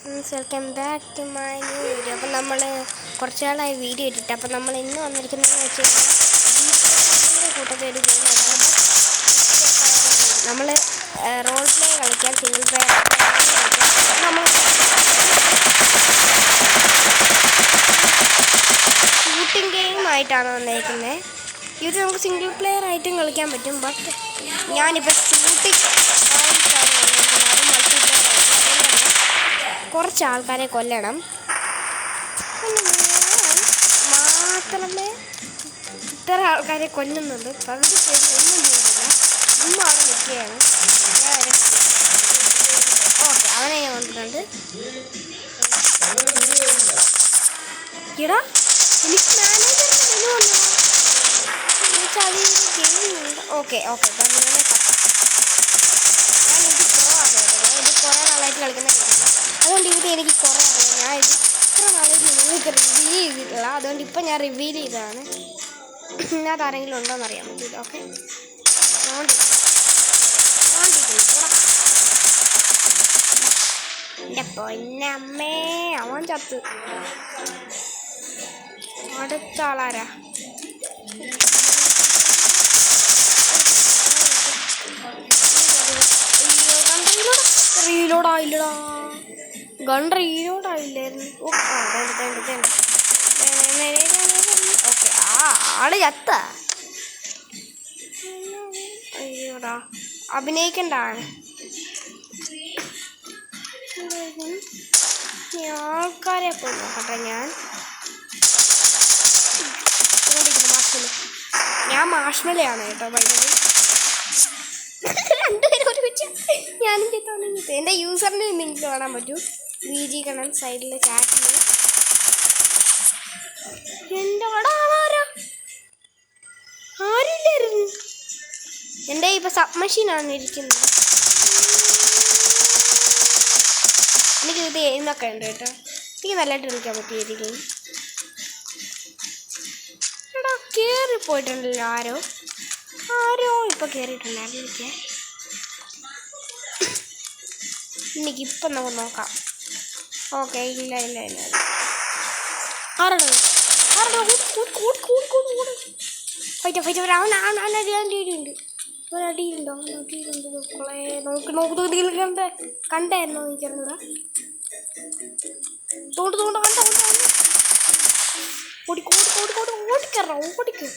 Welcome back to my new video. അപ്പം നമ്മൾ കുറച്ച് നാളായി വീഡിയോ ഇട്ടിട്ട് അപ്പം നമ്മൾ ഇന്ന് വന്നിരിക്കുന്നതെന്ന് വെച്ച് കഴിഞ്ഞാൽ കൂട്ടത്തിൽ ഒരു ഗെയിം നമ്മൾ റോൾ പ്ലേ കളിക്കാൻ സിംഗിൾ പ്ലെയർ നമ്മൾ ഷൂട്ടിംഗ് ഗെയിമായിട്ടാണ് വന്നിരിക്കുന്നത്. ഇത് നമുക്ക് സിംഗിൾ പ്ലെയർ ആയിട്ടും കളിക്കാൻ പറ്റും. ബട്ട് ഞാനിപ്പോൾ ഷൂട്ടിംഗ് ആയിട്ടാണ് വന്നിരിക്കുന്നത്. അത് മൾട്ടിപ്ലെയർ ആയിട്ട് കുറച്ച് ആൾക്കാരെ കൊല്ലണം മാത്രമേ ഇത്ര ആൾക്കാരെ കൊല്ലുന്നുള്ളൂ. പകുതി പേര് ഒന്നും ചെയ്യുന്നില്ല, ഒന്നാണ് നിൽക്കുകയാണ്. ഓക്കെ, അവനെ ഞാൻ കൊണ്ടിട്ടുണ്ട്. എടാ എനിക്ക് മാനേജറിന് മെനു വന്നോ എന്നുവെച്ചാൽ അത് ഗെയിമുണ്ട്. ഓക്കെ ഓക്കെ ഞാനിത് പ്രോ ആണ് കേട്ടോ. ഞാൻ ഇത് കുറേ നാളായിട്ട് കളിക്കുന്ന ഗെയിമില്ല, അതുകൊണ്ട് ഇവിടെ എനിക്ക് കുറേ അറിയാം. ഞാൻ ഇത് ഇത്ര നാളായിട്ട് നിങ്ങൾക്ക് റിവീൽ ചെയ്തിട്ടില്ല, അതുകൊണ്ട് ഇപ്പം ഞാൻ റിവീൽ ചെയ്തതാണ്. ഇതിനകത്ത് ആരെങ്കിലും ഉണ്ടോയെന്ന് അറിയാൻ പറ്റില്ല. ഓക്കെ എൻ്റെ പൊന്നെ അമ്മേ, അവൻ ചത്ത്. അടുത്ത ആളാരാ? റീലോഡായില്ലടാ, ഗൺ റീലോഡായില്ലായിരുന്നു. ഓക്കെ, ആ ആള് ചത്ത. അയ്യോടാ, അഭിനയിക്കണ്ടാണ്. ആൾക്കാരെ പോയി നോക്കട്ടെ. ഞാൻ മാഷ്മലയാണ് കേട്ടോ. വൈദ്യുതി രണ്ടുപേരും ഒരുമിച്ച് ഞാനും ചെത്തോന്നിട്ട് എൻ്റെ യൂസറിനെ നിങ്ങൾക്ക് കാണാൻ പറ്റൂ. VG കണ്ണൻ സൈഡിൽ ചാറ്റിൽ. എൻ്റെ അവിടെ ആളാരാ? ആരുമില്ലായിരുന്നു. എൻ്റെ ഇപ്പം സബ് മെഷീനാണ് ഇരിക്കുന്നത്. എനിക്ക് ഇത് എന്നൊക്കെ ഉണ്ട് കേട്ടോ. എനിക്ക് നല്ലതായിട്ട് കളിക്കാൻ പറ്റിയിരിക്കും. എടാ കയറിപ്പോയിട്ടുണ്ടല്ലോ ആരോ ഇപ്പം കയറിയിട്ടുണ്ടായിരുന്നു. എനിക്കിപ്പം നമുക്ക് നോക്കാം. ഓക്കെ, ഇല്ല ഒരടിയുണ്ടോ? നോക്ക് കണ്ടായിരുന്നോ? എനിക്കറിഞ്ഞൂടാ. തോണ്ട് ഓടിക്കറ ഓടിക്കും.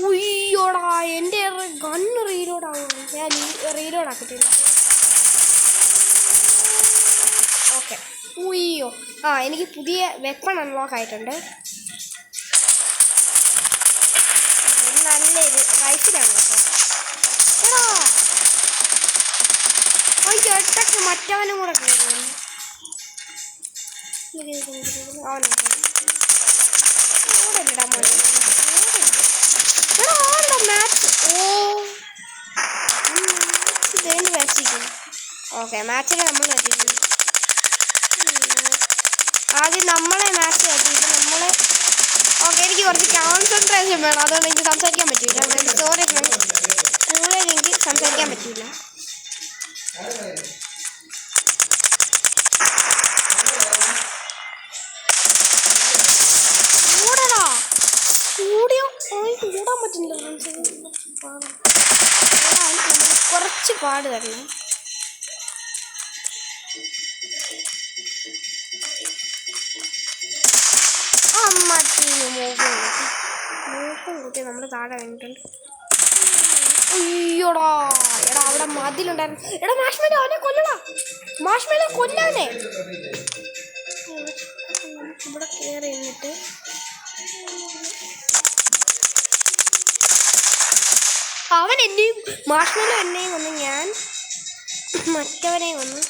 ഉയ്യോടാ, എൻ്റെ ഗണ്ണ് റീലോഡാവുകയാണ്. ഞാൻ റീലോഡാക്കിയിട്ടില്ല. ഓക്കെ, ഉയ്യോ, എനിക്ക് പുതിയ വെപ്പൺ അൺലോക്ക് ആയിട്ടുണ്ട്. നല്ലൊരു റൈഫിലാണ് കേട്ടോ. എടാ ഒറ്റയ്ക്ക് മറ്റവനും കൂടെ കയറുന്നു. ഓക്കെ, മാച്ചിൽ നമ്മൾ പറ്റിയിട്ടുണ്ട്. ആദ്യം നമ്മളെ മാച്ച് പറ്റിയിട്ട് ഓക്കെ, എനിക്ക് കുറച്ച് കോൺസെൻട്രേഷൻ വേണം, അതുകൊണ്ട് എനിക്ക് സംസാരിക്കാൻ പറ്റില്ല. സോറി ഫ്രണ്ട്സ്, കൂടുതൽ എനിക്ക് സംസാരിക്കാൻ പറ്റില്ല. കൂടാൻ പറ്റില്ല. കുറച്ച് പാട് തരണം. മൂക്കും കൂട്ടി നമ്മൾ താഴെ കഴിഞ്ഞിട്ടുണ്ട്. അയ്യോടാ, എടാ അവിടെ മതിലുണ്ടായിരുന്നു. എടാ മാഷ്മേല, അവനെ കൊല്ലടാ. മാഷ്മേല കൊല്ലാനെ. ഇവിടെ കയറി നിന്നിട്ട് അവൻ എന്നെയും മാഷ്മേല എന്നെയും വന്ന് ഞാൻ മറ്റവനെയും വന്ന്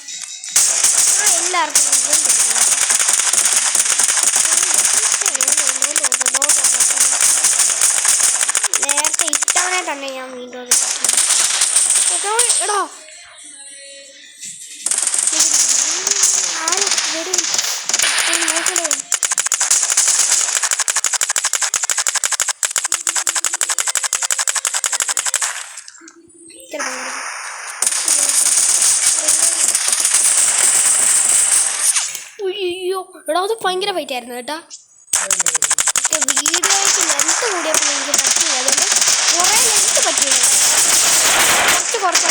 എല്ലാവർക്കും നേരത്തെ ഇട്ടവനെ തന്നെ ഞാൻ വീണ്ടും എടാ അയ്യോ എടാ അത് ഭയങ്കര ഫൈറ്റ് ആയിരുന്നു കേട്ടാ. വീഡിയോയ്ക്ക് ലെങ്ത് കൂടിയപ്പോൾ എനിക്ക് പറ്റില്ല. അതുകൊണ്ട് കുറേ ലെങ്ത് പറ്റിയില്ല. കുറച്ച്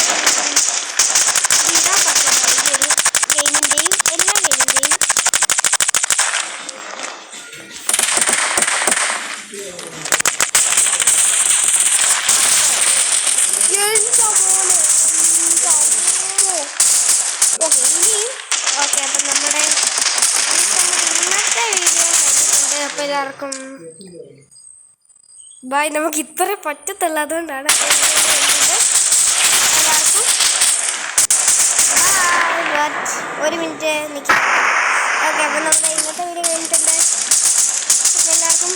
ഇടാൻ പറ്റുന്നത് ഈ ഒരു ഗെയിമിൻ്റെയും എല്ലാ ഗെയിമിൻ്റെയും ഓക്കെ ഇനിയും ഓക്കെ. അപ്പം നമ്മുടെ ഇന്നത്തെ വീഡിയോ കഴിഞ്ഞിട്ടുണ്ട്. അപ്പോൾ എല്ലാവർക്കും ബൈ. നമുക്ക് ഇത്ര പറ്റത്തുള്ള അതുകൊണ്ടാണ് എല്ലാവർക്കും ബൈ. ഒരു മിനിറ്റ് നിൽക്കാം. ഓക്കെ അപ്പം നമ്മുടെ ഇന്നത്തെ വീഡിയോ കഴിഞ്ഞിട്ടുണ്ട്. അപ്പം എല്ലാവർക്കും